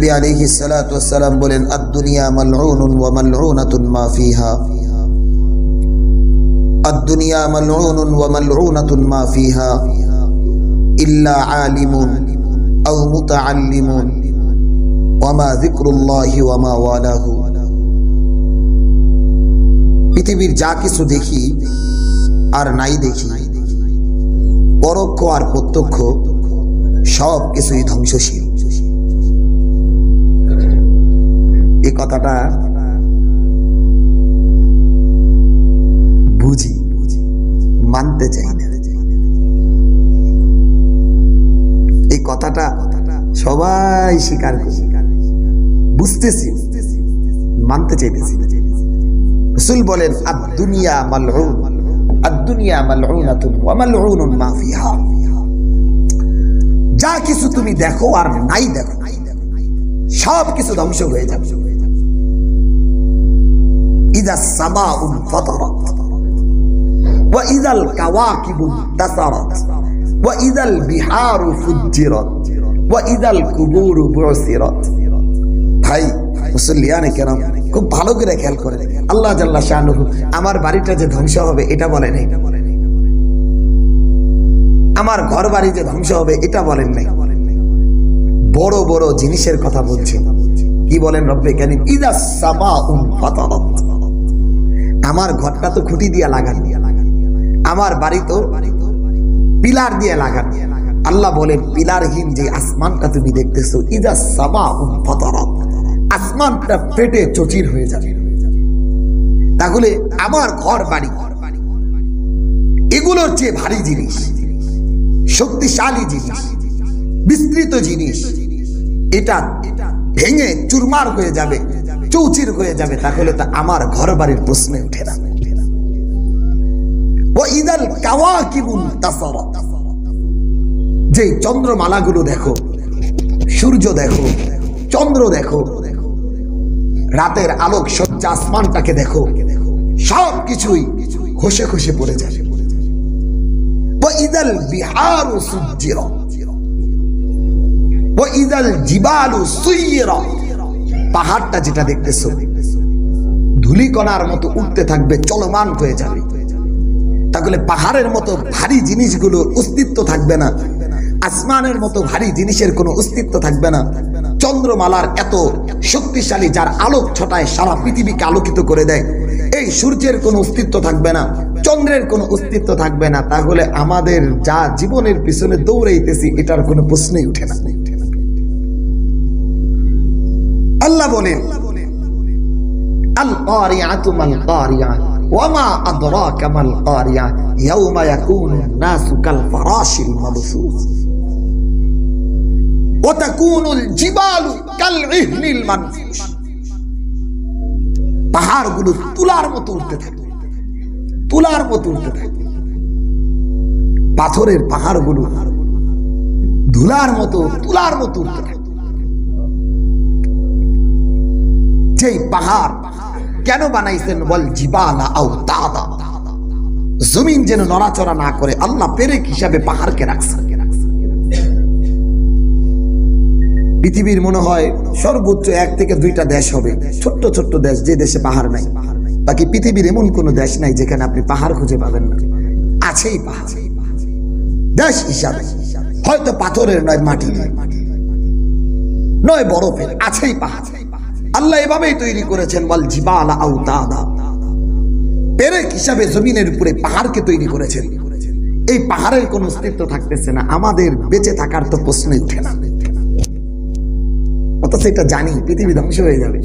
নবী আলাইহিস সালাতু ওয়াস সালাম বলেন, আদ-দুনিয়া মালউনুন ওয়া মালউনাতুন মা ফিহা। আদ-দুনিয়া মালউনুন ওয়া মালউনাতুন মা ফিহা ইল্লা আলিমুন আও মুতাআল্লিমুন ওয়া মা যিকরুল্লাহি ওয়া মা ওয়ালাহু। পৃথিবীর যা কিছু দেখি আর নাই দেখি, পরোক্ষ আর প্রত্যক্ষ, সব কিছুই ধ্বংসশীল। এই কথাটা বুঝি, মানতে চাই না। এই কথাটা সবাই স্বীকার করি, বুঝতেছি, মানতে চাইতেছি। রাসূল বলেন, আদ-দুনিয়া মালউন, আদ-দুনিয়া মালউনাতুন ওয়া মালউনুন মা ফিহা। যা কিছু তুমি দেখো আর নাই দেখো, সব কিছু ধ্বংস হয়ে যাবে। ইযা সামাউ ফাতারাত ওয়া ইযাল কাওয়াকিবু তাসারাত ওয়া ইযাল বিহারু ফুজ্জিরাত ওয়া ইযাল কুবুরু বুসিরাত। ভাই মুসল্লিয়ানে কেরাম, খুব ভালো করে খেয়াল করে, আল্লাহ জাল্লা শানুহু আমার বাড়িটা যে ধ্বংস হবে এটা বলে নাই, আমার ঘর বাড়ি যে ধ্বংস হবে এটা বলেন নাই, বড় বড় জিনিসের কথা বলছেন। কি বলেন রব্বে কারীম? ইযা সামাউ ফাতারাত। আমার ঘরটা তো খুঁটি দিয়ে লাগান, আমার বাড়ি তো পিলার দিয়ে লাগান। আল্লাহ বলেন, পিলারহীন যে আসমানটা তুমি দেখতেছো, ইযা সামাউ ফাতারাত, আসমানটা ফেটে চচির হয়ে যাবে। তাহলে আমার ঘর বাড়ি এগুলোর চেয়ে ভারী জিনিস, শক্তিশালী জিনিস, বিস্তৃত জিনিস, এটা ভেঙে চুরমার হয়ে যাবে, চৌচির হয়ে যাবে। তাহলে তো আমার ঘর বাড়ির প্রশ্নে উঠে না। ওয়া ইযাল কাওয়াকিবু তাসারাত, যে চন্দ্রমালাগুলো দেখো, সূর্য দেখো, চন্দ্র দেখো, রাতের আলোক সজ্জা আসমানটাকে দেখো, সব কিছুই খসে খসে পড়ে যায়। ওয়া ইযাল বিহারু সুজ্জিরাত ওয়া ইযাল জিবালু সুয়িরাত। পাহাড়টা যেটা দেখতেছো ধূলিকণার মতো উঠতে থাকবে, চলমান হয়ে যাবে। তাহলে পাহাড়ের মতো ভারী জিনিসগুলোর অস্তিত্ব থাকবে না, আসমানের মতো ভারী জিনিসের কোনো অস্তিত্ব থাকবে না, চন্দ্রমালার এত শক্তিশালী যার আলোক ছটায় সারা পৃথিবীকে আলোকিত করে দেয়, এই সূর্যের কোনো অস্তিত্ব থাকবে না, চন্দ্রের কোনো অস্তিত্ব থাকবে না। তাহলে আমাদের যা জীবনের পিছনে দৌড়াইতেছি এটার কোনো প্রশ্নই উঠে না। আল্লাহ বলেন, আল কারিআতু মাল কারিআ ওয়া মা আদরাকা মাল কারিআ ইয়াওমা ইয়াকুনুন নাসু কাল ফারাশিল মাবসুস ওয়া তাকুনুল জিবালু কাল ইহনিল মানফুশ। পাহাড়গুলো তুলার মতো উঠতে থাকে, তুলার মতো উঠতে থাকে। পাথরের পাহাড়গুলো ধুলার মতো, তুলার মতো উঠতে থাকে। যেই পাহাড় কেন বানাইছেন? বল জিবালা আওতাদা, জমিন যেন নড়াচড়া না করে আল্লাহ পেরেক হিসাবে পাহাড়কে রাখছেন। পৃথিবীর মনে হয় সর্বোচ্চ 1 থেকে 2টা দেশ হবে, ছোট্ট ছোট্ট দেশ, যে দেশে পাহাড় নাই। বাকি পৃথিবীর এমন কোন দেশ নাই যেখানে আপনি পাহাড় খুঁজে পাবেন না। আছেই পাহাড় দেশ হিসাবে, হয়তো পাথরের নয়, মাটি নয়, বরফের, আছেই পাহাড়। আল্লাহ এভাবেই তৈরি করেছেন, বল জিবালা আওতাদা, পেরেক হিসাবে জমিনের উপরে পাহাড়কে তৈরি করেছেন। এই পাহাড়ের কোনো অস্তিত্ব থাকতেছে না, আমাদের বেঁচে থাকার তো প্রশ্নই উঠে না। অথচ এটা জানি পৃথিবী ধ্বংস হয়ে যাবে,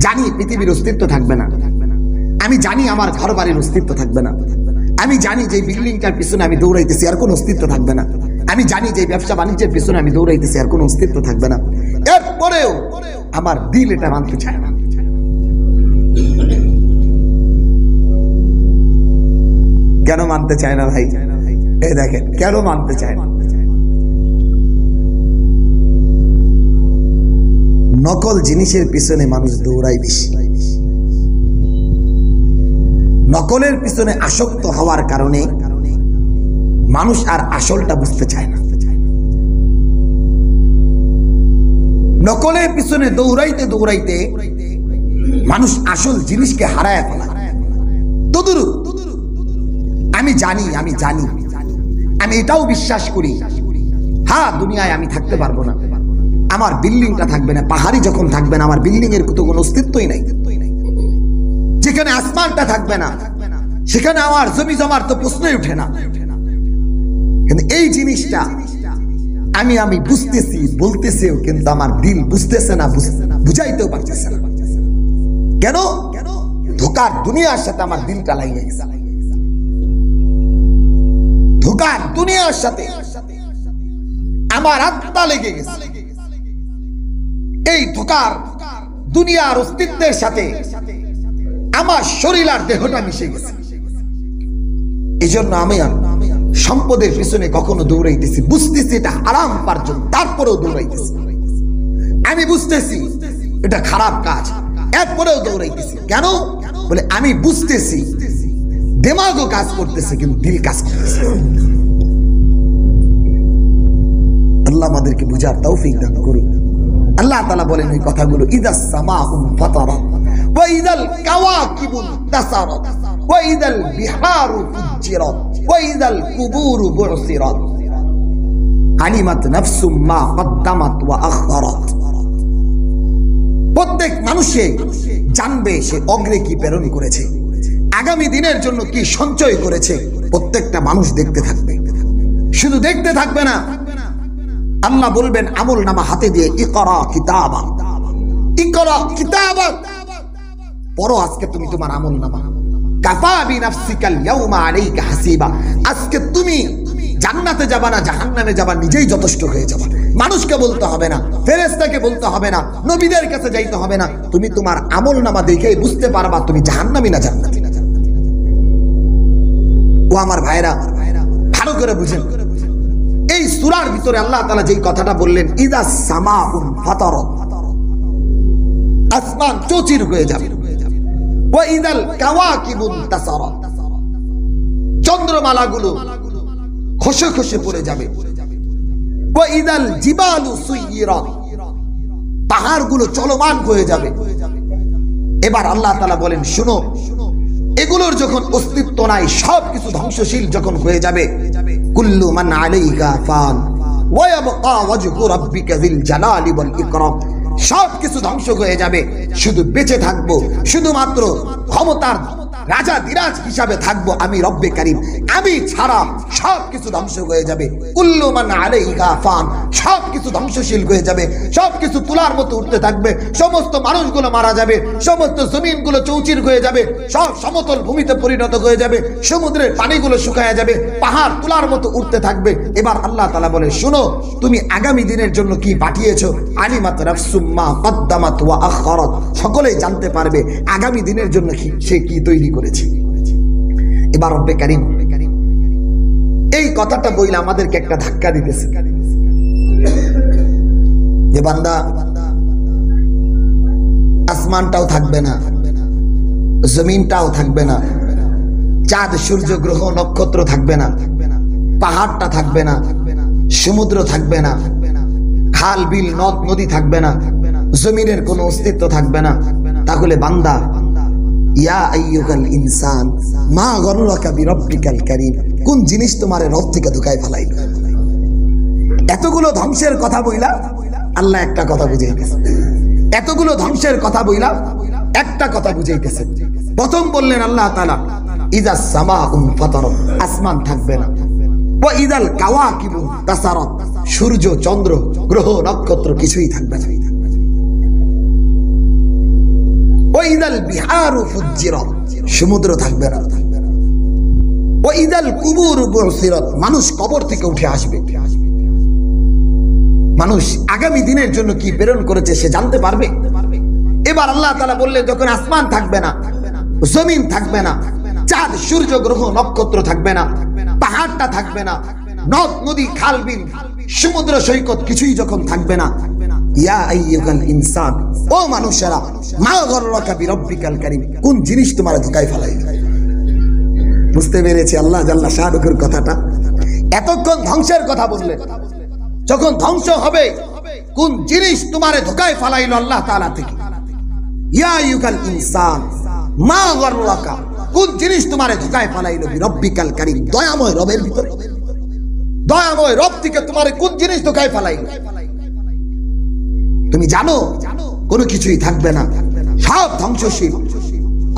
জানি পৃথিবীর অস্তিত্ব থাকবে না, আমি জানি আমার ঘর বাড়ির অস্তিত্ব থাকবে না, আমি জানি যে বিল্ডিংটার পিছনে আমি দৌড়াইতেছি আর কোনো অস্তিত্ব থাকবে না, আমি জানি যে ব্যবসা বাণিজ্যের পিছনে আমি দৌড়াইতেছি আর কোনো অস্তিত্ব থাকবে না। এরপরেও আমার দিল এটা মানতে চায় না। কেন মানতে চায় না ভাই? এই দেখেন কেন মানতে চায় না। নকল জিনিসের পিছনে মানুষ দৌড়ায় বেশি, নকলের পিছনে আসক্ত হওয়ার কারণে মানুষ আর আসলটা বুঝতে চায় না। নকলের পিছনে দৌড়াইতে দৌড়াইতে মানুষ আসল জিনিসকে হারায় ফেলায়। তদুরূপ আমি জানি আমি এটাও বিশ্বাস করি, হ্যাঁ দুনিয়ায় আমি থাকতে পারবো না, আমার বিল্ডিংটা থাকবে না, পাহাড়ি যখন থাকবে না, আমার বিল্ডিং এর তো কোনো অস্তিত্বই নাই। যেখানে আসমানটা থাকবে না সেখানে আমার জমি জমার তো প্রশ্নই ওঠে না। কিন্তু এই জিনিসটা আমি বুঝতেছি, বলতেছিও, কিন্তু আমার দিল বুঝতেছে না, বুঝাইতেও পারতেছে না। কেন? ধোকার দুনিয়ার সাথে আমার দিলটা লাগিয়ে গেছে। ধোকার দুনিয়ার সাথে আমার আত্মা লেগে গেছে। এই ধোকার দুনিয়ার অস্তিত্বের সাথে আমার শরীর আর দেহটা মিশে গেছে। এই জন্য আমি সম্পদের পিছনে কখনো দৌড়াইতেছি, বুঝতেছি এটা হারাম পার্জন, তারপরেও দৌড়াইতেছি। আমি বুঝতেছি এটা খারাপ কাজ, এরপরেও দৌড়াইতেছি। কেন? বলে আমি বুঝতেছি, দিমাগও কাজ করতেছে কিন্তু দিল কাজ করতেছে। আল্লাহ আমাদেরকে বুঝার তৌফিক দান করুন। আল্লাহ তাআলা বলেন এই কথাগুলো, ইদাস সামাউ ফাতারাত ওয়া ইদাল কাওয়াকিবু তাসারাত ওয়া ইদাল বিহারু ফুজ্জিরাত ওয়া ইদাল কুবুরু বুসিরাত আলিমাত নাফসুম মা কদ্দামাত ওয়া আখখারাত। প্রত্যেক মানুষে জানবে সে অগ্রে কি প্রেরণ করেছে, আগামী দিনের জন্য কি সঞ্চয় করেছে। প্রত্যেকটা মানুষ দেখতে থাকবে, শুধু দেখতে থাকবে না, আল্লাহ বলবেন আমল নামা হাতে দিয়ে, ইকরা কিতাবা, ইকরা কিতাবা, পড়ো আজকে তুমি তোমার আমল নামা। কাফা বিনাফসিকাল ইয়াউমা আলাইকা হাসিবা। আজকে তুমি জান্নাতে যাবা না জাহান্নামে যাবা, নিজেই যথেষ্ট হয়ে যাবা। মানুষকে বলতে হবে না, ফেরেশতাকে বলতে হবে না, নবীদের কাছে যাইতে হবে না। তুমি তোমার আমল নামা দেখেই বুঝতে পারবা তুমি জাহান্নামী না জান্নাতি। ও আমার ভাইরা, ভালো করে বুঝেন, এই সূরার ভিতরে আল্লাহ তাআলা যেই কথাটা বললেন, ইদাস সামাউন ফাতারাত, আসমান চৌচির হয়ে যাবে, ওয়া ইদাল কাওয়াকিবুন তাসারাত, চন্দ্রমালাগুলো খসে খসে পড়ে যাবে, ওয়া ইদাল জিবালু সুইরাত, পাহাড়গুলো চলমান হয়ে যাবে। এবার আল্লাহ তাআলা বলেন শুনো, এগুলোর যখন অস্তিত্ব নাই, সবকিছু ধ্বংসশীল যখন হয়ে যাবে, কুল্লু মান আলাইহা ফান ওয়া ইয়াবকা ওয়াজহু রাব্বিকা যিল জালালি ওয়াল ইকরাম, সবকিছু ধ্বংস হয়ে যাবে, শুধু বেঁচে থাকবো, শুধুমাত্র ক্ষমতার রাজা দিরাজ হিসাবে থাকবো আমি রব্বে কারীম। আমি ছাড়া সবকিছু ধ্বংস হয়ে যাবে। কুল্লু মান আলাইহা ফান, সবকিছু ধ্বংসশীল হয়ে যাবে, সবকিছু তুলার মতো উঠতে থাকবে, সমস্ত মানুষগুলো মারা যাবে, সমস্ত জমিনগুলো চৌচির হয়ে যাবে, সব সমতল ভূমিতে পরিণত হয়ে যাবে, সমুদ্রের পানিগুলো শুকায় যাবে, পাহাড় তুলার মতো উঠতে থাকবে। এবার আল্লাহ তাআলা বলে শুনো, তুমি আগামী দিনের জন্য কি পাঠিয়েছো, আলিমাত নাফসুম মা কদ্দামাত ওয়া আখখারাত, সকলেই জানতে পারবে আগামী দিনের জন্য কি সে কি তৈরি করেছে। এবার রব্বে কারীম এই কথাটা বইলে আমাদেরকে একটা ধাক্কা দিতেছে যে বান্দা, আসমানটাও থাকবে না, জমিনটাও থাকবে না, চাঁদ সূর্য গ্রহ নক্ষত্র থাকবে না, পাহাড়টা থাকবে না, সমুদ্র থাকবে না, খাল বিল নদ নদী থাকবে না, জমিনের কোনো অস্তিত্ব থাকবে না। তাহলে বান্দা, ইয়া আইয়ুহাল ইনসান মা গররাকা বিরব্বিকাল কারীম, কোন জিনিস তোমার রব থেকে ধোকায় ফেলাইল? এতগুলো ধ্বংসের কথা বইলা আল্লাহ একটা কথা বুঝাইতেছে, এতগুলো ধ্বংসের কথা বইলা একটা কথা বুঝাইতেছে। প্রথম বললেন আল্লাহ তাআলা, ইদাস সামাউন ফাতারাত, আসমান থাকবে না, ওয়া ইদাল কাওয়াকিবু তাসারাত, সূর্য চন্দ্র গ্রহ নক্ষত্র কিছুই থাকবে না, ওয়া ইদাল বিহারু ফুজ্জিরাত, সমুদ্র থাকবে না, ওয়া ইদাল কুবুরু বুসিরাত, মানুষ কবর থেকে উঠে আসবে। মানুষ আগামী দিনের জন্য কি প্রেরণ করেছে সে জানতে পারবে। এবার আল্লাহ তাআলা বললেন যখন আসমান থাকবে না, জমিন থাকবে না, চাঁদ সূর্য গ্রহ নক্ষত্র থাকবে না, পাহাড়টা থাকবে না, নদ নদী খাল বিল সমুদ্র সৈকত কিছুই যখন থাকবে না, ইয়া আইয়ুহাল ইনসান, ও মানুষেরা, মা গররাকা বিরব্বিকাল কারীম, কোন জিনিস তোমার ধোকায় ফেলাইল? বুঝতে পেরেছি আল্লাহ জাল্লা শানুর কথাটা। এতক্ষণ ধ্বংসের কথা বললেন, যখন ধ্বংস হবে কোন জিনিস তোমারে ধোকায় ফালাইলো আল্লাহ তাআলা থেকে। ইয়া আইয়ুহাল ইনসান মা গাররাকা, কোন জিনিস তোমারে ধোকায় ফালাইলো বিরব্বিকাল কারীম, দয়াময় রবের ভিতরে। দয়াময় রব থেকে তোমারে কোন জিনিস ধোকায় ফালাইলো? তুমি জানো কোনো কিছুই থাকবে না, সব ধ্বংসশীল।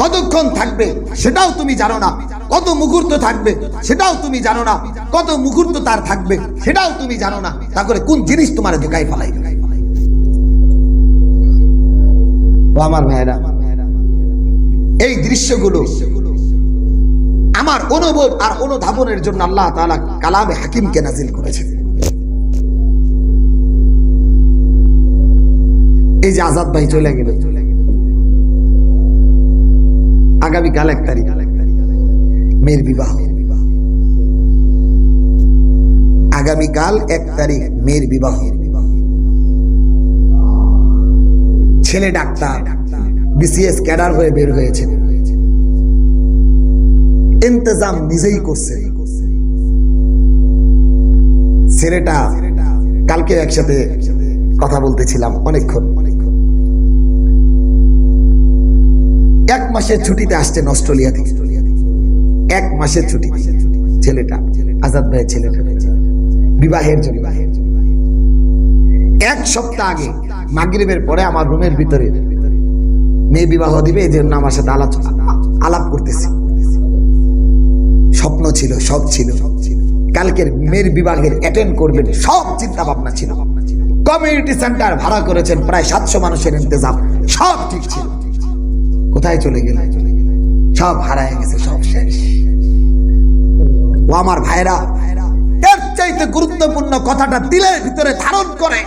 কতক্ষণ থাকবে সেটাও তুমি জানো না, কত মুহূর্ত থাকবে সেটাও তুমি জানো না, কত মুহূর্ত তার থাকবে সেটাও তুমি জানো না। তারপরে কোন জিনিস তোমার ধোকায় ফেলাইবে? আমার ভাইরা, এই দৃশ্যগুলো আমার অনুভব আর অনুধাবনের জন্য আল্লাহ তাআলা কালামে হাকিমকে নাজিল করেছেন। এই যে আজাদ ভাই চলে গেল, আগামীকাল 1 তারিখ মেয়ের বিবাহ। আগামীকাল 1 তারিখ মেয়ের বিবাহ। ছেলে ডাক্তার, বিসিএস ক্যাডার হয়ে বের হয়েছে, ইন্তজাম নিজেই করছে। ছেলেটা কালকে একসাথে কথা বলতেছিলাম অনেকক্ষণ। 1 মাসের ছুটিতে আসছেন অস্ট্রেলিয়া থেকে, 1 মাসের ছুটি। ছেলেটা আজাদ ভাইয়ের ছেলেটা বিবাহের জন্য 1 সপ্তাহ আগে মাগরিবের পরে আমার রুমের ভিতরে মেয়ে বিবাহ দিবে, এই জন্য আমার সাথে আলাপ করতেছি। স্বপ্ন ছিল, সব ছিল, কালকের মেয়ের বিবাহের অ্যাটেন্ড করবেন, সব চিন্তা ভাবনা ছিল। কমিউনিটি সেন্টার ভাড়া করেছেন, প্রায় 700 মানুষের ইন্তজাম, সব ঠিক ছিল। কোথায় চলে গেল? সব হারায় গেছে, সব শেষ। ও আমার ভাইরা, এর চাইতে গুরুত্বপূর্ণ কথাটা দিলের ভিতরে ধারণ করে,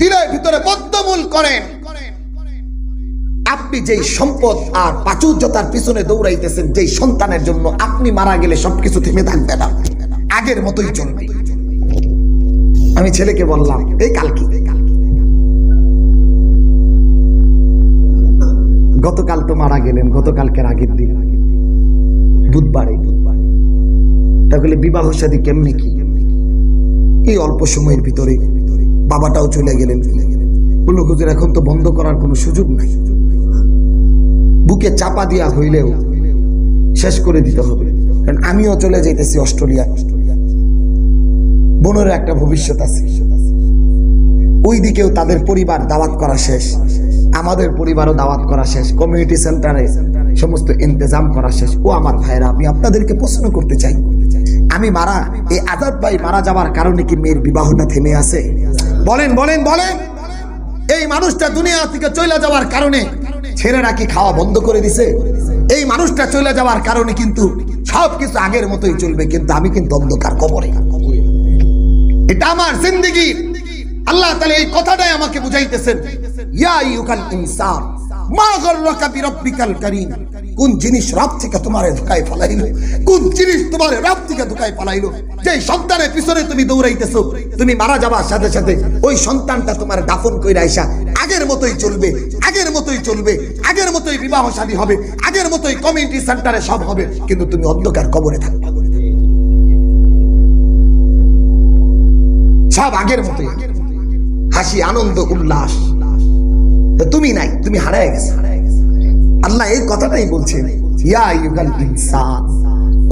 দিলের ভিতরে বদ্ধমূল করেন। আপনি যেই সম্পদ আর প্রাচুর্যতার পিছনে দৌড়াইতেছেন, যেই সন্তানের জন্য, আপনি মারা গেলে সবকিছু থেমে থাকবে না, আগের মতোই চলবে। আমি ছেলেকে বললাম, এই কালকে, গতকাল তো মারা গেলেন, গতকালকের আগের দিন বুধবারে, তাহলে বিবাহ শাদী কেমনি কি? এই অল্প সময়ের ভিতরে বাবাটাও চলে গেলেন। বলল, হুজুর এখন তো বন্ধ করার কোনো সুযোগ নাই, বুকে চাপা দিয়া হইলেও শেষ করে দিতে হবে, কারণ আমিও চলে যাইতেছি অস্ট্রেলিয়া। বোনের একটা ভবিষ্যৎ আছে, ওই দিকেও তাদের পরিবার দাওয়াত করা শেষ, আমাদের পরিবারও দাওয়াত করা শেষ, কমিউনিটি সেন্টারে সমস্ত ইন্তজাম করা শেষ। ও আমার ভাইরা, আমি আপনাদেরকে প্রশ্ন করতে চাই, আমি এই আজাদ ভাই মারা যাওয়ার কারণে কি মেয়ের বিবাহটা থেমে আছে? বলেন বলেন বলেন। এই মানুষটা দুনিয়া থেকে চলে যাওয়ার কারণে ছেলেরা কি খাওয়া বন্ধ করে দিছে? এই মানুষটা চলে যাওয়ার কারণে কিন্তু সবকিছু আগের মতোই চলবে, কিন্তু আমি কিন্তু অন্ধকার কবরে। এটা আমার জিন্দেগি। আল্লাহ তাআলা এই কথাটাই আমাকে বুঝাইতেছেন, ইয়া আইয়ুহাল ইনসান মা গাররাকা বিরব্বিকাল কারীম, কোন জিনিস রব থেকে তোমারে ধোকায় ফেলাইলো? কোন জিনিস তোমারে রব থেকে ধোকায় ফেলাইলো? যে সন্তানের পিছনে তুমি দৌড়াইতেছো, তুমি মারা যাবার সাথে সাথে ওই সন্তানটা তোমার দাফন কইরা আইসা আগের মতোই চলবে, আগের মতোই চলবে, আগের মতোই বিবাহ শাদী হবে, আগের মতোই কমিউনিটি সেন্টারে সব হবে, কিন্তু তুমি অন্ধকার কবরে থাকবে। সব আগের মতোই, হাসি আনন্দ উল্লাস, তুমি নাই, তুমি হারায় গেছো। আল্লাহ এই কথাটাই বলছেন, ইয়া আইয়ুহাল ইনসান,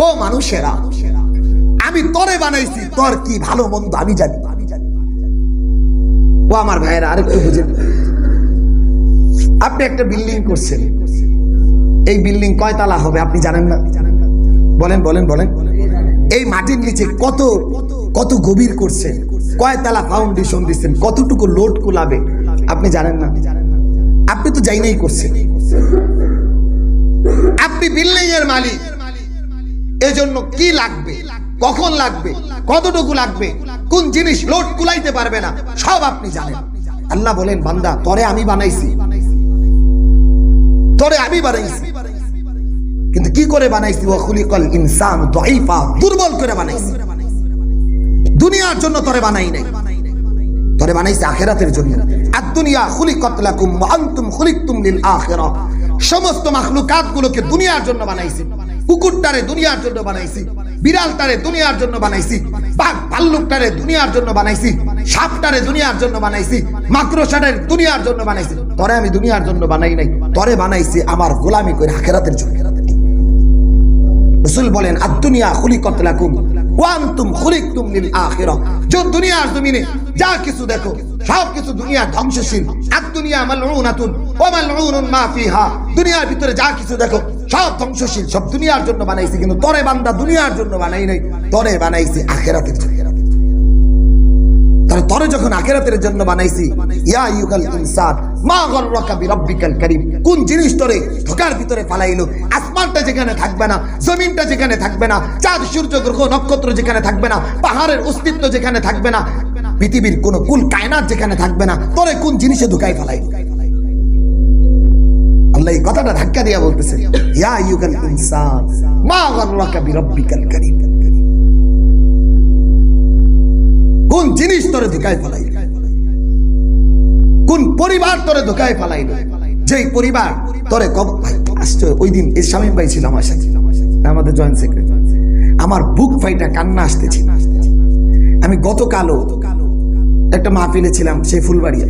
ও মানুষেরা, আমি তোরে বানাইছি, তোর কি ভালো মন্দ আমি জানি। ও আমার ভাইয়েরা, আরেকটু বুঝেন, আপনি একটা বিল্ডিং করছেন, এই বিল্ডিং কয়তলা হবে আপনি জানেন না? বলেন বলেন বলেন। এই মাটির নিচে কত কত গভীর করছেন, কয়তলা ফাউন্ডেশন দিচ্ছেন, কতটুকু লোড কুলাবে আপনি জানেন না? আপনি তো যাই নাই করছেন। আপনি বিল্ডিং এর মালিক, এজন্য কি লাগবে, কখন লাগবে, কতটুকু লাগবে, কোন জিনিস লোড কুলাইতে পারবে না, সব আপনি জানেন। আল্লাহ বলেন, বান্দা তোরে আমি বানাইছি, তোরে আমি বানাইছি, কিন্তু কি করে বানাইছি? ওয়া খুলিকাল ইনসান দাঈফা, দুর্বল করে বানাইছি। দুনিয়ার জন্য তোরে বানাই নাই, তোরে বানাইছি আখিরাতের জন্য। আদ-দুনিয়া খুলিকাত লাকুম ওয়া আনতুম খুলিকতুম লিল আখিরাহ, সমস্ত মাখলুকাত গুলোকে দুনিয়ার জন্য বানাইছি। কুকুরটারে দুনিয়ার জন্য বানাইছি, বিড়ালটারে দুনিয়ার জন্য বানাইছি, বাঘ ভাল্লুকটারে দুনিয়ার জন্য বানাইছি, সাপটারে দুনিয়ার জন্য বানাইছি, মাকড়সাটারে দুনিয়ার জন্য বানাইছি। তরে আমি দুনিয়ার জন্য বানাই নাই, তরে বানাইছি আমার গোলামি করে আখিরাতের জন্য। রাসূল বলেন আদ-দুনিয়া খুলিকাত লাকুম ওয়া আনতুম খুলিকতুম লিল আখিরাহ। যে দুনিয়ার জমিনে যা কিছু দেখো সব কিছু দুনিয়া ধ্বংসশীল। আদ-দুনিয়া মালউনাতুন ওয়া মালউনুন মা ফিহা। দুনিয়ার ভিতরে যা কিছু দেখো সব ধ্বংসশীল, সব দুনিয়ার জন্য বানাইছি। কিন্তু তরে বান্দা দুনিয়ার জন্য বানাই নাই, তরে বানাইছি আখিরাতের জন্য। তরে যখন আখিরাতের জন্য বানাইছি, ইয়া আইয়ুহাল ইনসান মা গররাকা বিরাব্বিকাল কারীম। কোন জিনিস তোরে ধোঁকার ভিতরে ফালাইলো? আসমানটা যেখানে থাকবে না, জমিনটা যেখানে থাকবে না, চাঁদ সূর্য গ্রহ নক্ষত্র যেখানে থাকবে না, পাহাড়ের অস্তিত্ব যেখানে থাকবে না, পৃথিবীর কোন কুল কায়নাত যেখানে থাকবে না, তোরে কোন জিনিসে ধোঁকায় ফালাইলো? আল্লাহ এই কথাটা ধাক্কা দিয়া বলতেছে, ইয়া আইয়ুহাল ইনসান মা গররাকা বিরাব্বিকাল কারীম। কোন জিনিস তোরে ধোঁকায় ফালাইলো? কোন পরিবার তোরে ধোঁকায় ফালাইলো? যেই পরিবার তোরে আসছে। ওই দিন এর শামীম ভাই ছিল আমার সাথে, আমাদের জয়েন্ট সেক্রেটারি। আমার বুক ফাইটা কান্না আসতেছে। আমি গতকালও একটা মাহফিলে ছিলাম, সেই ফুলবাড়িয়া।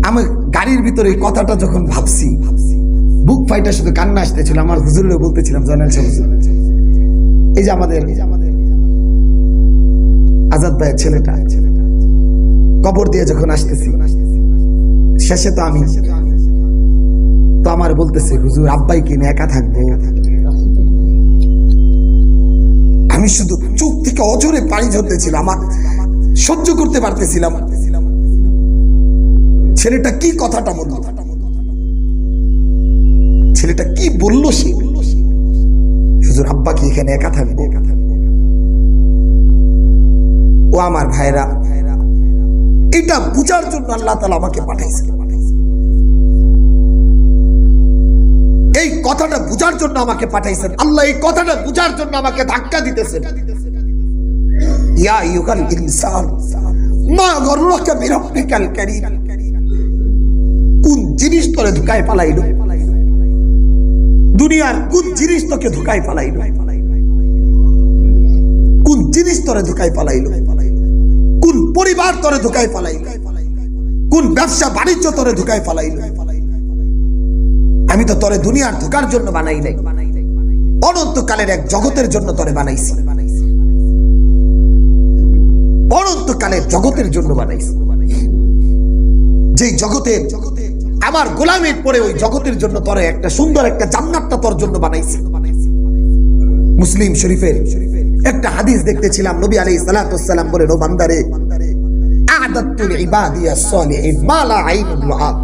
আমি গাড়ির ভিতরে এই কথাটা যখন ভাবছি, বুক ফাইটা শুধু কান্না আসতেছিল। আমার হুজুরে বলতেছিলাম, জয়নাল সাহেব হুজুর, এই যে আমাদের আজাদ ভাইয়ের ছেলেটা কবর দিয়ে যখন আসতেছি, শেষে তো আমি তো আমার বলতেছে, হুজুর আব্বাই কিনে একা থাকবো। আমি শুধু চোখ থেকে অজরে পানি ঝরতেছিল, আমার সহ্য করতে পারতেছিলাম। ছেলেটা কি কথাটা বলল, ছেলেটা কি বলল, সে হুজুর আব্বা কি এখানে একা থাকবো। ও আমার ভাইরা, এটা বুঝার জন্য আল্লাহ তাআলা আমাকে পাঠাইছে। এই কথাটা বুঝার জন্য আমাকে পাঠাইছেন আল্লাহ। এই কথাটা বুঝার জন্য আমাকে ধাক্কা দিতেছেন। ইয়া আইয়ুহাল ইনসান মা গররাকা বিরাব্বিকাল কারীম। কোন জিনিস তোরে ধোঁকায় ফালাইলো? দুনিয়ার কোন জিনিস তোকে ধোঁকায় ফালাইলো? কোন জিনিস তোরে ধোঁকায় ফালাইলো? কোন পরিবার তোরে ধোঁকায় ফালাইলো? কোন ব্যবসা বাণিজ্য তোরে ধোঁকায় ফালাইলো? আমি তো তোরে দুনিয়ার ধোঁকার জন্য বানাই নাই, অনন্তকালের এক জগতের জন্য তোরে বানাইছি। অনন্তকালের জগতের জন্য বানাইছি, যেই জগতের আমার গোলামের পরে ওই জগতের জন্য তোরে একটা সুন্দর একটা জান্নাতটা তোর জন্য বানাইছি। মুসলিম শরীফের একটা হাদিস দেখতেছিলাম, নবী আলাইহিস সালাতু ওয়াস সালাম বলেন, ও বান্দারে, আ'দাতু লিইবাদিয়াস সালিহিন মা লা আইনুন রাআত।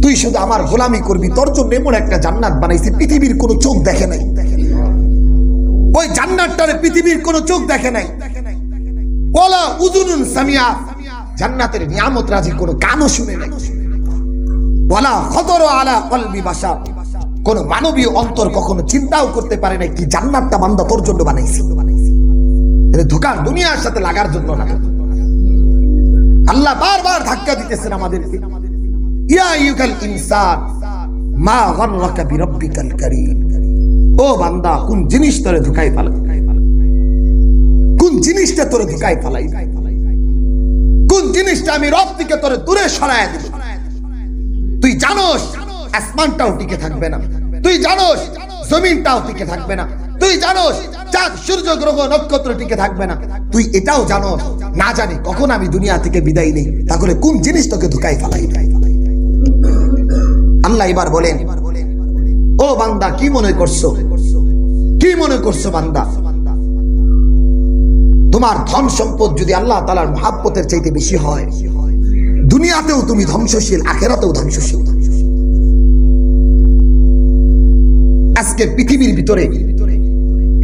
তুই শুধু আমার গোলামি করবি, তোর জন্য এমন একটা জান্নাত বানাইছি পৃথিবীর কোনো চোখ দেখে নাই। ওই জান্নাতটারে পৃথিবীর কোনো চোখ দেখে নাই। ওয়ালা উযুনুন সামিয়া, জান্নাতের নিয়ামত রাজি কোনো কানও শুনে নাই। ওয়ালা খাতারা আলা কলবি বাশার, কোন মানবীয় অন্তর কখনো চিন্তাও করতে পারে না কি জান্নাতটা বান্দা তোর জন্য বানাইছে। এটা ধোঁকার দুনিয়ার সাথে লাগার জন্য না। আল্লাহ বারবার ধাক্কা দিতেছেন আমাদেরকে, ইয়া আইয়ুহাল ইনসান মা গররাকা বিরাব্বিকাল কারীম। ও বান্দা, কোন জিনিস তোরে ধোঁকায় ফালাইলো? কোন জিনিসটা তোরে ধোঁকায় ফালাইলো? কোন জিনিসটা আমি রব থেকে তোরে দূরে সরায়া দিব? তুই জানোস আসমানটাও টিকে থাকবে না, তুই জানোস জমিনটাও টিকে থাকবে না, তুই জানোস চাঁদ সূর্য গ্রহ নক্ষত্র টিকে থাকবে না, তুই এটাও জানোস না জানি কখন আমি দুনিয়া থেকে বিদায় নেই। তাহলে কোন জিনিস তোকে ধোঁকায় ফালাইলো? আল্লাহ এবার বলেন, ও বান্দা, কি মনে করছো? কি মনে করছো বান্দা? তোমার ধন সম্পদ যদি আল্লাহ তাআলার মহব্বতের চাইতে বেশি হয়, দুনিয়াতেও তুমি ধ্বংসশীল, আখিরাতেও ধ্বংসশীল। আজকে পৃথিবীর ভিতরে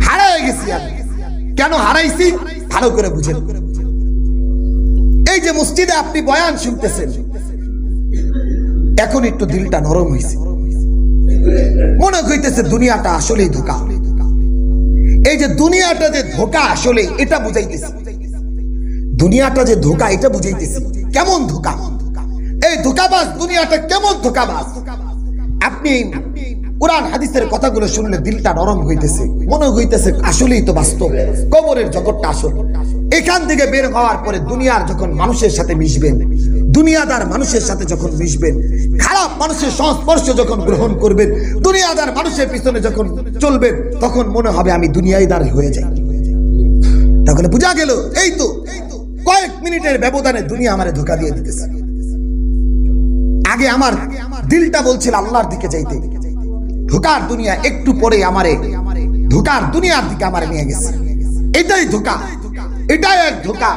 হারায় গেছি আমি। কেন হারাইছি? ভালো করে বুঝেন। এই যে মসজিদে আপনি বয়ান শুনতেছেন, এখন একটু দিলটা নরম হয়েছে, মনে হইতেছে দুনিয়াটা আসলেই ধোঁকা। এই যে দুনিয়াটা যে ধোঁকা, আসলে এটা বুঝাইতেছি। দুনিয়াটা যে ধোঁকা, এটা বুঝাইতেছি। কেমন ধোঁকা? এই ধোঁকাবাজ দুনিয়াটা কেমন ধোঁকাবাজ? আপনি কোরআন হাদিসের কথাগুলো শুনলে দিলটা নরম হইতেছে, মনে হইতেছে আসলেই তো বাস্তব, কবরের জগৎটা আসল। এখান থেকে বের হওয়ার পরে দুনিয়ার যখন মানুষের সাথে মিশবেন, দুনিয়াদার মানুষের সাথে যখন মিশবেন, খারাপ মানুষের সংস্পর্শ যখন গ্রহণ করবেন, দুনিয়াদার মানুষের পিছনে যখন চলবেন, তখন মনে হবে আমি দুনিয়াদার হয়ে যাই। তাহলে বোঝা গেল এই তো কয়েক মিনিটের ব্যবধানে দুনিয়া আমারে ধোঁকা দিয়ে দিতেছে। আগে আমার দিলটা বলছিল আল্লাহর দিকে যাইতে, ধোঁকার দুনিয়া একটু পরে আমারে ধোঁকার দুনিয়ার দিকে আমারে নিয়ে গেছে। এটাই ধোঁকা, এটাই এক ধোঁকা।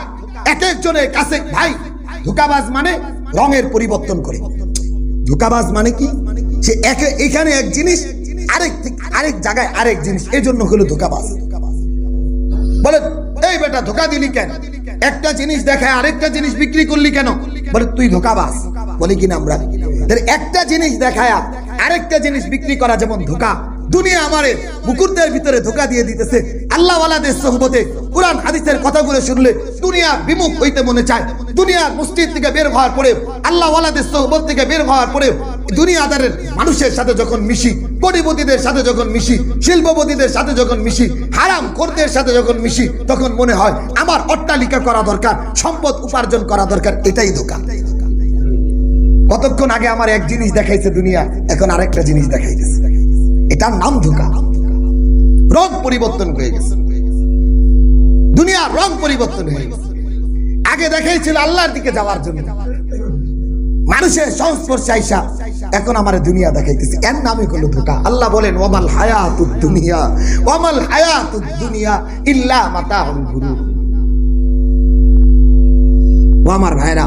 এক একজনের কাছে ভাই ধোঁকাবাজ মানে রঙের পরিবর্তন করে। ধোঁকাবাজ মানে কি? সে এখানে এক জিনিস, আরেক জায়গায় আরেক জিনিস, এই জন্য হলো ধোঁকাবাজ। বলে এই বেটা ধোঁকা দিলি কেন? একটা জিনিস দেখায় আরেকটা জিনিস বিক্রি করলি কেন? বলে তুই ধোঁকাবাজ। বলি কিনা আমরা, একটা জিনিস দেখায় আরেকটা জিনিস বিক্রি করা যেমন ধোঁকা। দুনিয়া আমারে মুকুরদের ভিতরে ধোঁকা দিয়ে দিতেছে। আল্লাহ ওয়ালাদের সোহবতে কুরআন হাদিসের কথাগুলো শুনলে দুনিয়া বিমুখ হইতে মনে চায়। দুনিয়ার মসজিদ থেকে বের হওয়ার পরে, আল্লাহ ওয়ালাদের সোহবত থেকে বের হওয়ার পরে দুনিয়াদারের মানুষের সাথে যখন মিশি, কোটিপতিদের সাথে যখন মিশি, শিল্পপতিদের সাথে যখন মিশি, হারাম খোরদের সাথে যখন মিশি, তখন মনে হয় আমার অট্টালিকা করা দরকার, সম্পদ উপার্জন করা দরকার। এটাই ধোঁকা। কতক্ষণ আগে আমার এক জিনিস দেখাইছে দুনিয়া, এখন আরেকটা জিনিস দেখাইতেছে। এটার নাম ধোঁকা। রং পরিবর্তন হয়ে গেছে, দুনিয়ার রং পরিবর্তন হয়ে গেছে। আগে দেখাইছিল আল্লাহর দিকে যাওয়ার জন্য, মানুষের সংস্পর্শে আইসা এখন আমার দুনিয়া দেখাইতেছে। এর নামই হলো ধোঁকা। আল্লাহ বলেন ওয়ামাল হায়াতুদ দুনিয়া ওয়ামাল হায়াতুদ দুনিয়া ইল্লা মাতাউল গুরুর। ও আমার ভাইরা,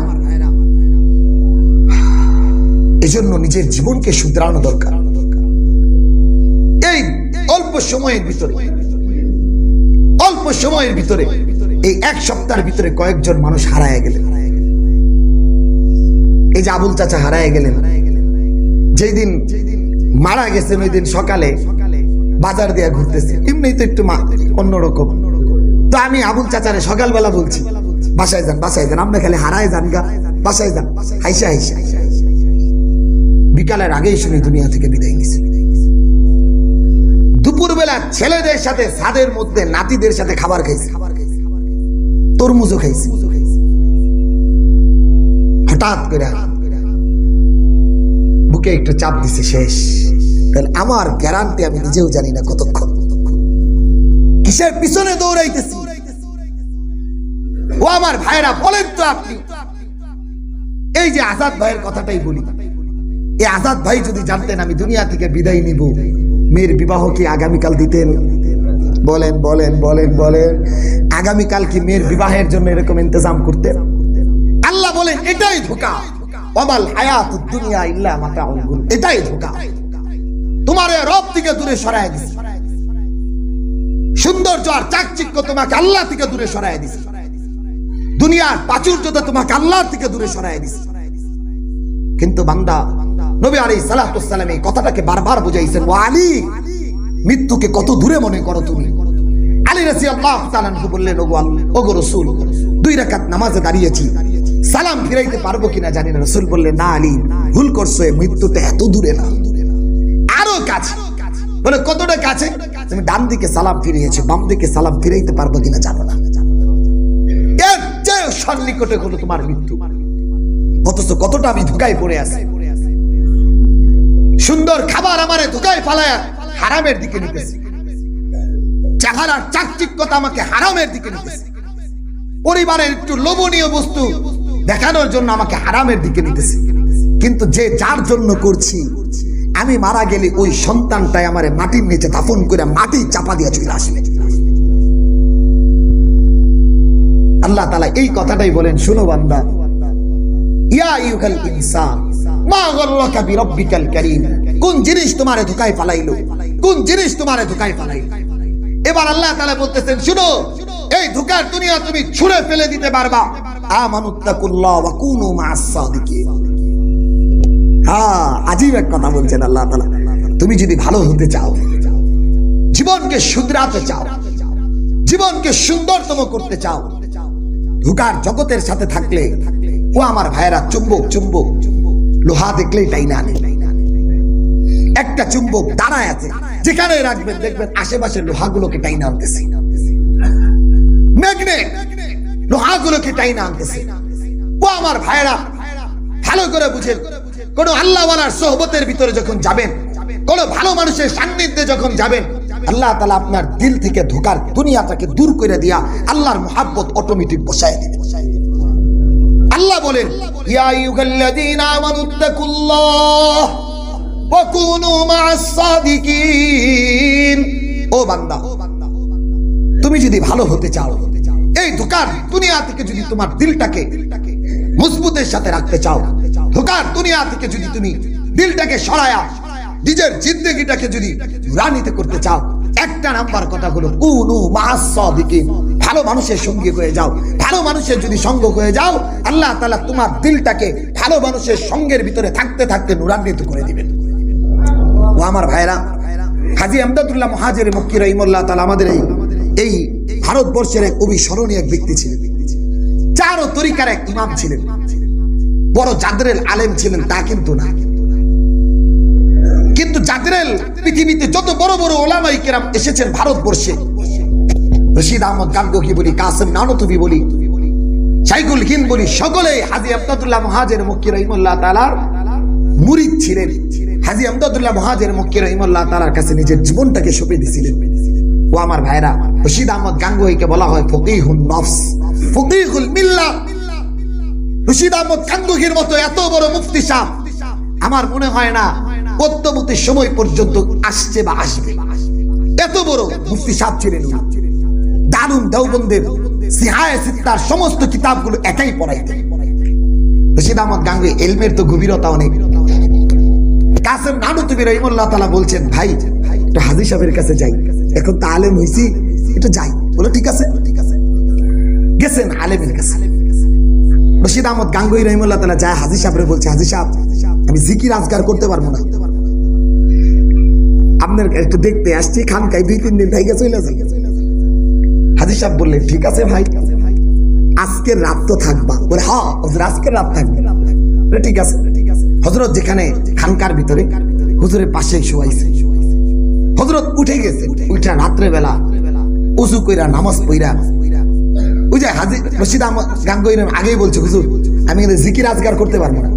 এজন্য নিজের জীবনকে শুধরানো দরকার। এই অল্প সময়ের ভিতরে এই এক সপ্তাহের ভিতরে কয়েকজন মানুষ হারায় গেলেন। এই যে আবুল চাচা হারায় গেলেন, যেই দিন মারা গেছেন ওই দিন সকালে বাজার দিয়ে ঘুরতেছে, এমনি তো একটু অন্যরকম। তো আমি আবুল চাচারে সকালবেলা বলছি বাসায় যান, বাসায় যান, আমরা খালি হারায় যান গা, বাসায় যান। হাইসা হাইসা বিকালের আগেই শুনি দুনিয়া থেকে বিদায় নিছে। দুপুরবেলা ছেলেদের সাথে ছাদের মধ্যে নাতিদের সাথে খাবার খাইছে, তরমুজও খাইছে। হঠাৎ করে বুকে একটু চাপ দিছে, শেষ। তাহলে আমার গ্যারান্টি আমি নিজেও জানি না কতক্ষণ কিসের পিছনে দৌড়াইতেছি। ও আমার ভাইরা বলেন তো আপনি, এই যে আজাদ ভাইয়ের কথাটাই বলি, এই আজাদ ভাই যদি জানতেন আমি দুনিয়া থেকে বিদায় নিব, মেয়ের বিবাহ কি আগামীকাল দিতেন? বলেন বলেন বলেন বলেন, আগামীকাল কি মেয়ের বিবাহের জন্য এরকম ইন্তজাম করতেন? আল্লাহ বলেন এটাই ধোঁকা। ওয়ামাল হায়াতুদ দুনিয়া ইল্লা মাতাউল গুরুর। এটাই ধোঁকা। তোমার রব থেকে দূরে সরায় দিছে, সৌন্দর্য আর চাকচিক্য তোমাকে আল্লাহ থেকে দূরে সরায় দিছে, দুনিয়ার প্রাচুর্যতা তোমাকে আল্লাহ থেকে দূরে সরায় দিছে। কিন্তু বান্দা নবী আলাইহিস সালাতু ওয়াস সালাম এই কথাটাকে বারবার বুঝাইছেন, ও আলী, মৃত্যুকে কত দূরে মনে করো তুমি। আলী রাদিয়াল্লাহু তাআলা আনহু বললেন, ওগো রাসূল, 2 রাকাত নামাজে দাঁড়িয়েছি, সালাম ফিরাইতে পারবো কিনা জানি না। রাসূল বললেন, না আলী, ভুল করছো, মৃত্যুটা এত দূরে না, আরো কাছে। বলে কতটা কাছে? তুমি ডান দিকে সালাম ফিরিয়েছো, বাম দিকে সালাম ফিরাইতে পারবো কিনা জানো না। এর চেয়ে সন্নিকটে হলো তোমার মৃত্যু। অথচ কতটা আমি ধোঁকায় পড়ে আছি। সুন্দর খাবার আমারে ধোঁকায় ফালায়া হারামের দিকে নিতেছে, চেহারার চাকচিক্যতা আমাকে হারামের দিকে নিতেছে, পরিবারের একটু লোভনীয় বস্তু দেখানোর জন্য আমাকে হারামের দিকে নিতেছে। কিন্তু যে যার জন্য করছি, আমি মারা গেলে ওই সন্তানটাই আমারে মাটির নিচে দাফন করে মাটি চাপা দিয়ে চলে আসবে। আল্লাহ তাআলা এই কথাটাই বলেন, শুনো বান্দা, ইয়া আইয়ুহাল ইনসান মা গররাকা বিরাব্বিকাল কারীম। কোন জিনিস তোমারে ধোঁকায় ফালাইলো? কোন জিনিস তোমারে ধোঁকায় ফালাইলো? এবার আল্লাহ তাআলা বলতেছেন, শুনো, এই ধোঁকার দুনিয়া তুমি ছুঁড়ে ফেলে দিতে পারবা। আমানুত্তাকুল্লাহ ওয়া কুনু মা'আস সাদিকিন। হ্যাঁ, আজীব এক কথা বলছেন আল্লাহ তাআলা। তুমি যদি ভালো হতে চাও, জীবনকে শুধরাতে চাও, জীবনকে সুন্দরতম করতে চাও, ধোঁকার জগতের সাথে থাকলে, ও আমার ভাইয়েরা, চুম্বক লোহা দেখলেই টাইনা আনে। একটা চুম্বক দাঁড়ায় আছে, যেখানে রাখবেন দেখবেন আশেপাশের লোহাগুলোকে টাইনা আনতেছে, ম্যাগনেট লোহাগুলোকে টাইনা আনতেছে। ও আমার ভাইরা, ভালো করে বুঝেন, কোন আল্লাহওয়ালার সোহবতের ভিতরে যখন যাবেন, কোন ভালো মানুষের সান্নিধ্যে যখন যাবেন, আল্লাহ তাআলা আপনার দিল থেকে ধোঁকার দুনিয়াটাকে দূর করে দিয়া আল্লাহর মুহাব্বত অটোমেটিক বসায় দিবেন। আল্লাহ বলেন, ইয়া আইয়ুহাল্লাযীনা আমানুত্তাকুল্লাহ ওয়া কুনু মা'আস সাদিকিন। ও বান্দা, তুমি যদি ভালো হতে চাও, এই ধোঁকার দুনিয়া থেকে যদি তোমার দিলটাকে মজবুতের সাথে রাখতে চাও, ধোঁকার দুনিয়া থেকে যদি তুমি দিলটাকে সরায়া নিজের জিন্দেগিটাকে যদি রানিতে করতে চাও, একটা নাম্বার কথা হলো কুনু মা'আস সাদিকিন, ভালো মানুষের সঙ্গী হয়ে যাও। ভালো মানুষের যদি সঙ্গ হয়ে যাও, আল্লাহ তাআলা তোমার দিলটাকে ভালো মানুষের সঙ্গের ভিতরে থাকতে থাকতে নুরান্বিত করে দিবেন। ও আমার ভাইরা, হাজী আমদাদুল্লাহ মুহাজির মক্কি রাহিমাহুল্লাহ তাআলা আমাদের এই ভারতবর্ষের এক অবিস্মরণীয় এক ব্যক্তি ছিলেন। চারো তরিকার এক ইমাম ছিলেন, বড় জাদরেল আলেম ছিলেন তা কিন্তু না। কিন্তু জাদরেল পৃথিবীতে যত বড় বড় ওলামায়ে কেরাম এসেছেন ভারতবর্ষে, রশিদ আহমদ গানগোহি বলি, কাসেম নানতুবি বলি, শাইখুল হিন্দ বলি, সকলেই হাজী আমদাদুল্লাহ মুহাজির মক্কি রাহিমাহুল্লাহ তাআলার মুরিদ ছিলেন। হাজী আমদাদুল্লাহ মুহাজির মক্কি রাহিমাহুল্লাহ তাআলার কাছে নিজের জীবনটাকে সঁপে দিয়েছিলেন। ও আমার ভাইরা, রশিদ আহমদ গাঙ্গুহিকে বলা হয় ফকিহুন নফস, ফকিহুল মিল্লাহ। রশিদ আহমদ গাঙ্গুহির মতো এত বড় মুফতি সাহেব আমার মনে হয় না পদ্মবতী সময় পর্যন্ত আসছে বা আসবে। এত বড় মুফতি সাহেব ছিলেন। দারুন দেওবন্দের সিহায়ে সিত্তার সমস্ত কিতাবগুলো একাই পড়াইতেন। রশিদ আহমদ গাঙ্গুহি ইলমের তো গভীরতা অনেক। কাসেম নানুতুবি রাহিমাহুল্লাহ তাআলা বলছেন, ভাই একটু হাজী সাহেবের কাছে যাই, এখন তো আলেম হইছি, একটু যাই। বলে ঠিক আছে, গেছেন আলেমের কাছে। রশিদ আহমদ গাঙ্গুহি রাহিমাহুল্লাহ তাআলা যায় হাজী সাহেবরে বলছে, হাজী সাহেব আমি জিকির আজকার করতে পারবো না, আপনার একটু দেখতে আসছি, খানকায় 2-3 দিন থেকে চলে যাই। হাজী সাহেব বললেন, ঠিক আছে ভাই, আজকের রাত তো থাকবা? বলে হ্যাঁ হুজুর, আজকের রাত থাকবে। ঠিক আছে। হযরত যেখানে খানকার ভিতরে হুজুরের পাশে শোয়াইছে, হযরত উঠে গেছে, উঠা রাত্রে বেলা ওযু কইরা নামাজ পড়া, ওই যে হাজী রশিদ আহমদ গাঙ্গুহি আগেই বলছে, হুজুর আমি কিন্তু জিকির আজকার করতে পারবো না,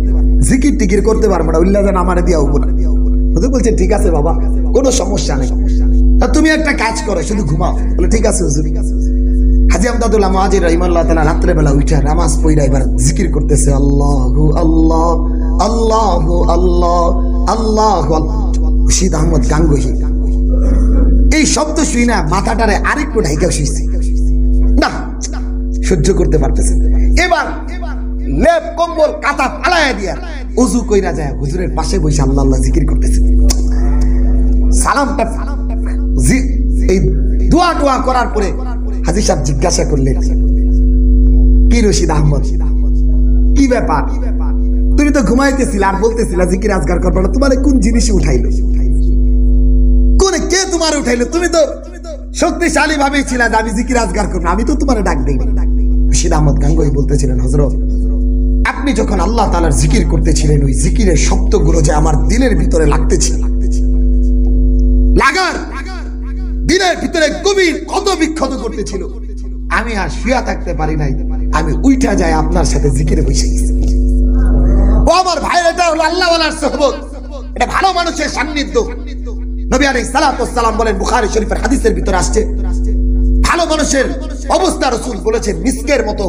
জিকির টিকির করতে পারবো না, উল্লাহ যেন আমারে দিয়া হবো না। হুজুর বলছে, ঠিক আছে বাবা, কোনো সমস্যা নেই, তুমি একটা কাজ করো, শুধু ঘুমাও। বলে ঠিক আছে হুজুর। হাজী আমদাদুল্লাহ মুহাজির রাহিমাহুল্লাহ তাআলা রাত্রে বেলা উঠা নামাজ পড়া এবার জিকির করতেছে, আল্লাহু আল্লাহ আল্লাহু আল্লাহ আল্লাহু আল্লাহ। রশিদ আহমদ গাঙ্গুহি এই শব্দ শুই না মাথাটারে আরেকটু ঢাইকা শুইছে, না সহ্য করতে পারতেছেন। এবার লেপ কম্বল কাঁথা ফালায়া দিয়া ওযু কইরা যায় হুজুরের পাশে বসে আল্লাহ আল্লাহ জিকির করতেছে। সালামটা এই দোয়া টোয়া করার পরে হাজী সাহেব জিজ্ঞাসা করলেন, কি রশিদ আহমদ, কি ব্যাপার? তুমি তো ঘুমাইতেছিলা আর বলতেছিলা জিকির আজকার করবা না, তোমার কোন জিনিসে উঠাইলো? কোন কে তোমার উঠাইলো? তুমি তো শক্তিশালী ভাবেই ছিলা যে আমি জিকির আজকার করবো, আমি তো তোমার ডাক দেই। রশিদ আহমদ গাঙ্গুহি বলতেছিলেন, হযরত আপনি যখন আল্লাহ তাআলার জিকির করতেছিলেন, ওই জিকিরের শব্দগুলো যে আমার দিলের ভিতরে লাগতেছিল, লাগার দিলের ভিতরে গভীর ক্ষত বিক্ষত করতেছিল, আমি আর শুয়া থাকতে পারি নাই, আমি উঠা যায় আপনার সাথে জিকিরে বসে গেছি। ও আমার ভাই, এটা হলো আল্লাহওয়ালার সোহবত, এটা ভালো মানুষের সান্নিধ্য। নবী আলাইহিস সালাতু ওয়াস সালাম বলেন, বুখারী শরীফের হাদিসের ভিতরে আসছে, ভালো মানুষের অবস্থা রাসূল বলেছেন মিসকের মতো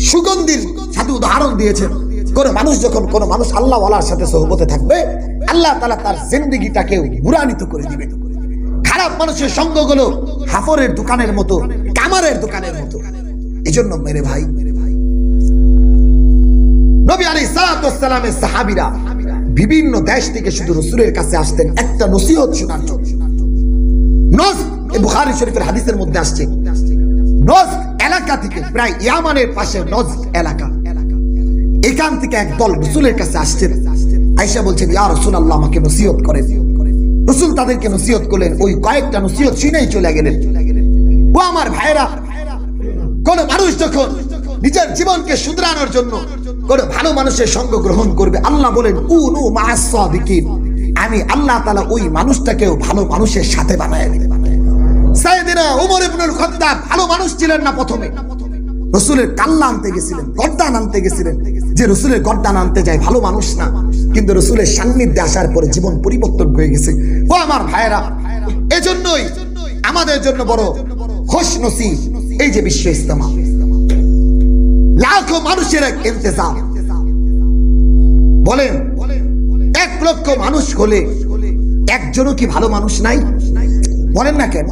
সুগন্ধির সাথে উদাহরণ দিয়েছেন। কোন মানুষ যখন কোন মানুষ আল্লাহওয়ালার সাথে সোহবতে থাকবে, আল্লাহ তাআলা তার জিন্দেগিটাকে নূরান্বিত করে দিবেন। খারাপ মানুষের সঙ্গগুলো হাফরের দোকানের মতো, কামারের দোকানের মতো। এজন্য মেরে ভাই, নবী আলাইহিস সালাতু ওয়াস সালামের সাহাবীরা বিভিন্ন দেশ থেকে শুধু রাসূলের কাছে আসতেন একটা নসিহত শোনার জন্য। নজদ, এই বুখারী শরীফের হাদিসের মধ্যে আসছে, নজদ এলাকা থেকে, প্রায় ইয়ামানের পাশে নজদ এলাকা, এখান থেকে একদল রাসূলের কাছে আসছেন। আয়েশা বলছেন, ইয়া রাসূলুল্লাহ আমাকে নসিহত করেন। রাসূল তাদেরকে নসিহত করলেন, ওই কয়েকটা নসিহত শুনেই চলে গেলেন। ও আমার ভাইরা, কোন মানুষ যখন নিজের জীবনকে শুধরানোর জন্য কোন ভালো মানুষের সঙ্গ গ্রহণ করবে, আল্লাহ বলেন কুনু মা'আস সাদিকিন, আমি আল্লাহ তাআলা ওই মানুষটাকেও ভালো মানুষের সাথে বানায় দিবেন। সাইয়েদনা ওমর ইবনুল খাত্তাব ভালো মানুষ ছিলেন না, প্রথমে রাসূলের কাল্লা আনতে গেছিলেন, গর্দান আনতে গেছিলেন, যে রাসূলের গর্দান আনতে যায় ভালো মানুষ না, কিন্তু রাসূলের সান্নিধ্যে আসার পরে জীবন পরিবর্তন হয়ে গেছে। ও আমার ভাইরা, এজন্যই আমাদের জন্য বড় খুশনসিব এই যে বিশ্ব ইজতেমা, লাখো মানুষের এক ইন্তেজাম। বলেন 1 লক্ষ মানুষ হলে একজনও কি ভালো মানুষ নাই? বলেন না কেন?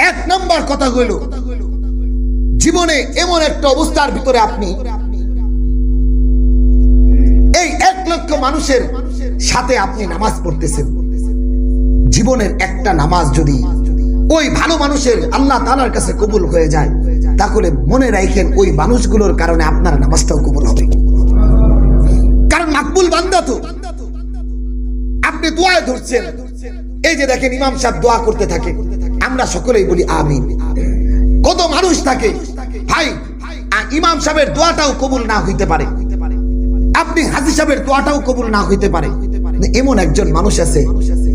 1 নাম্বার কথা হইল, জীবনে এমন একটা অবস্থার ভিতরে আপনি এই 1 লক্ষ মানুষের সাথে আপনি নামাজ পড়তেছেন, জীবনের একটা নামাজ যদি ওই ভালো মানুষের আল্লাহ তাআলার কাছে কবুল হয়ে যায়, তাহলে মনে রাখেন ওই মানুষগুলোর কারণে আপনার নামাজটাও কবুল হবে। কারণ মাকবুল বান্দা তো। আপনি দোয়ায় ধরছেন, এই যে দেখেন ইমাম সাহেব দোয়া করতে থাকে, আমরা সকলেই বলি আমিন। কত মানুষ থাকে ভাই, ইমাম সাহেবের দোয়াটাও কবুল না হইতে পারে, আপনি হাজী সাহেবের দোয়াটাও কবুল না হইতে পারে। এমন একজন মানুষ আছে,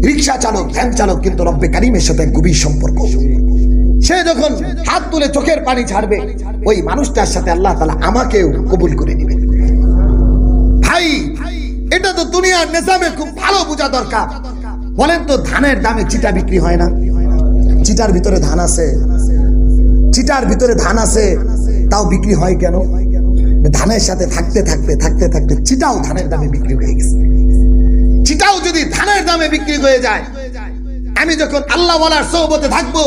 রিকশা চালক, ভ্যান চালক, কিন্তু রব্বে কারিমের সাথে গভীর সম্পর্ক। সে যখন হাত তুলে চোখের পানি ছাড়বে, ওই মানুষটার সাথে আল্লাহ তাআলা আমাকেও কবুল করে নেবেন। ভাই, এটা তো দুনিয়ার নিজামে খুব ভালো বোঝা দরকার। বলেন তো, ধানের দামে চিটা বিক্রি হয় না? চিটার ভিতরে ধান আছে, চিটার ভিতরে ধান আছে, তাও বিক্রি হয় কেন? ধানের সাথে থাকতে থাকতে থাকতে থাকতে চিটাও ধানের দামে বিক্রি হয়ে গেছে। চিটাও যদি ধানের দামে বিক্রি হয়ে যায়, আমি যখন আল্লাহ ওয়ালার সোহবতে থাকবো,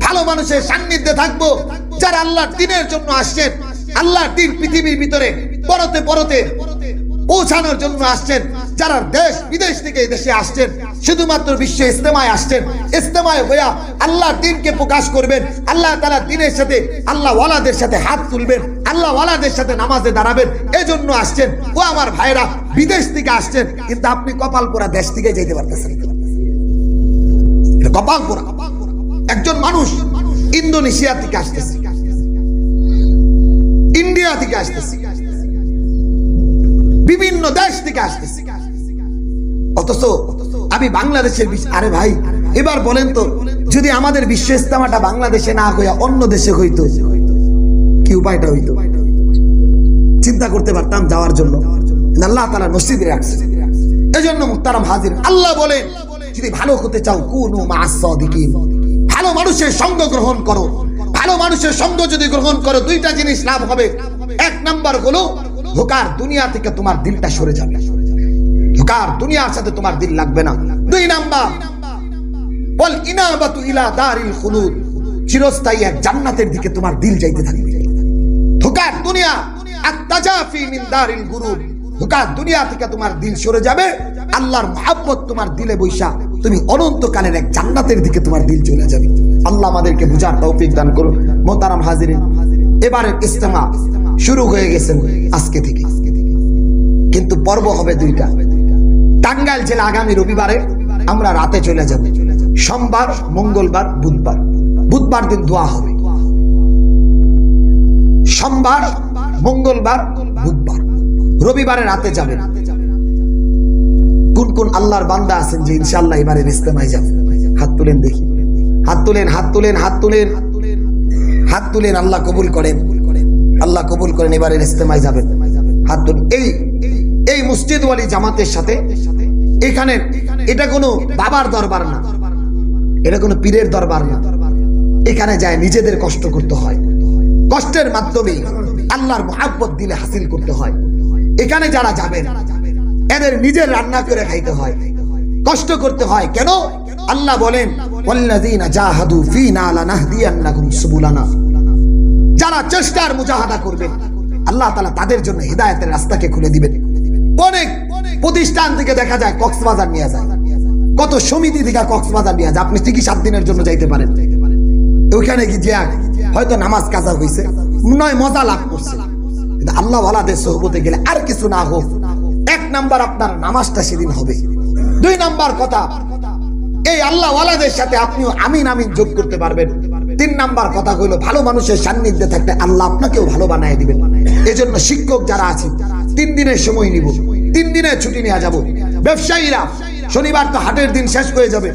ভালো মানুষের সান্নিধ্যে থাকবো, যারা আল্লাহর দ্বীনের জন্য আসছেন, আল্লাহর দ্বীন পৃথিবীর ভিতরে পরতে পরতে পৌঁছানোর জন্য আসছেন, যারা দেশ বিদেশ থেকে এই দেশে আসছেন, শুধুমাত্র বিশ্ব ইজতেমায় আসছেন, ইজতেমায় হইয়া আল্লাহর দ্বীনকে প্রকাশ করবেন, আল্লাহ তাআলার দ্বীনের সাথে আল্লাহ ওয়ালাদের সাথে হাত তুলবেন, আল্লাহ ওয়ালাদের সাথে নামাজে দাঁড়াবেন, এজন্য আসছেন। ও আমার ভাইরা, বিদেশ থেকে আসছেন, কিন্তু আপনি কপাল পোড়া দেশ থেকে যেতে পারতেছেন। কপাল পোড়া। একজন মানুষ ইন্দোনেশিয়া থেকে আসতেছে, ইন্ডিয়া থেকে আসতেছে, বিভিন্ন দেশ থেকে আসতেছে, অথচ আমি বাংলাদেশের। আরে ভাই, এবার বলেন তো, যদি আমাদের বিশ্ব ইজতেমাটা বাংলাদেশে না হইয়া অন্য দেশে হইতো, কি উপায়টা হইতো? চিন্তা করতে পারতাম যাওয়ার জন্য, আল্লাহ তাআলা নসিবে রাখছে। এজন্য মুহতারাম হাজির, আল্লাহ বলেন, যদি ভালো হতে চাও কুনু মা'আস সাদিকিন, ভালো মানুষের সঙ্গ গ্রহণ করো। ভালো মানুষের সঙ্গ যদি গ্রহণ করো, 2টা জিনিস লাভ হবে। 1 নাম্বার হলো, ধোঁকার দুনিয়া থেকে তোমার দিলটা সরে যাবে, ধোঁকার দুনিয়ার সাথে তোমার দিল লাগবে না। 2 নাম্বার, ওয়াল ইনাবাতু ইলা দারিল খুলুদ, চিরস্থায়ী এক জান্নাতের দিকে তোমার দিল যাইতে থাকবে। ধোঁকার দুনিয়া, আত-তাজাফি মিন দারিল গুরুর, ধোঁকার দুনিয়া থেকে তোমার দিল সরে যাবে, আল্লাহর মহব্বত তোমার দিলে বৈশা তুমি অনন্তকালের এক জান্নাতের দিকে তোমার দিল চলে যাবে। আল্লাহ আমাদেরকে বুঝার তৌফিক দান করুন। মোহতারাম হাজিরিন, এবারের ইজতেমা শুরু হয়ে গেছে আজকে থেকে, কিন্তু পর্ব হবে 2টা। টাঙ্গাইল জেলা আগামী রবিবারে আমরা রাতে চলে যাব, সোমবার, মঙ্গলবার, বুধবার। বুধবার দিন দোয়া হবে, সোমবার, মঙ্গলবার, বুধবার। রবিবারে রাতে যাবেন। কোন কোন আল্লাহর বান্দা আছেন যে ইনশাআল্লাহ এবারে ইজতেমায় যাবেন? হাত তুলেন দেখি, হাত তুলেন, হাত তুলেন, হাত তুলেন, হাত তুলেন। আল্লাহ কবুল করেন, আল্লাহ কবুল করেন, এবারে ইজতেমায় যাবেন। হাত তুলেন। এই মসজিদ ওয়ালি জামাতের সাথে এখানে, এটা কোনো বাবার দরবার না, এটা কোনো পীরের দরবার না। এখানে যায় নিজেদের কষ্ট করতে হয়, কষ্টের মাধ্যমে আল্লাহর মহব্বত দিলে হাসিল করতে হয়। এখানে যারা যাবেন, এদের নিজের রান্না করে খাইতে হয়, কষ্ট করতে হয়। কেন? আল্লাহ বলেন, ওয়াল্লাযীনা জাহাদু ফীনা লানাহদিয়ান্নাহুম সুবুলানা, যারা চেষ্টার মুজাহাদা করবেন, আল্লাহ তাআলা তাদের জন্য হিদায়াতের রাস্তাকে খুলে দিবেন। অনেক প্রতিষ্ঠান থেকে দেখা যায় কক্সবাজার নিয়ে যায়, কত সমিতি থেকে কক্সবাজার নিয়ে যায়। আপনি ঠিকই 7 দিনের জন্য যাইতে পারেন, ওইখানে গিয়ে হয়তো নামাজ কাজা হয়েছে, নয় মজা লাভ করছে, কিন্তু আল্লাহ ওয়ালাদের সোহবতে গেলে আর কিছু না হোক, 1 নাম্বার আপনার নামাজটা সেদিন হবে। 2 নাম্বার কথা, এই আল্লাহ ওয়ালাদের সাথে আপনিও আমিন আমিন যোগ করতে পারবেন। 3 নাম্বার কথা হলো, ভালো মানুষের সান্নিধ্যে থাকলে আল্লাহ আপনাকেও ভালো বানায় দিবেন। এজন্য শিক্ষক যারা আছে, 3 দিনের সময় নিব, 3 দিনের ছুটি নিয়ে যাব। ব্যবসায়ীরা শনিবার তো হাটের দিন শেষ হয়ে যাবে,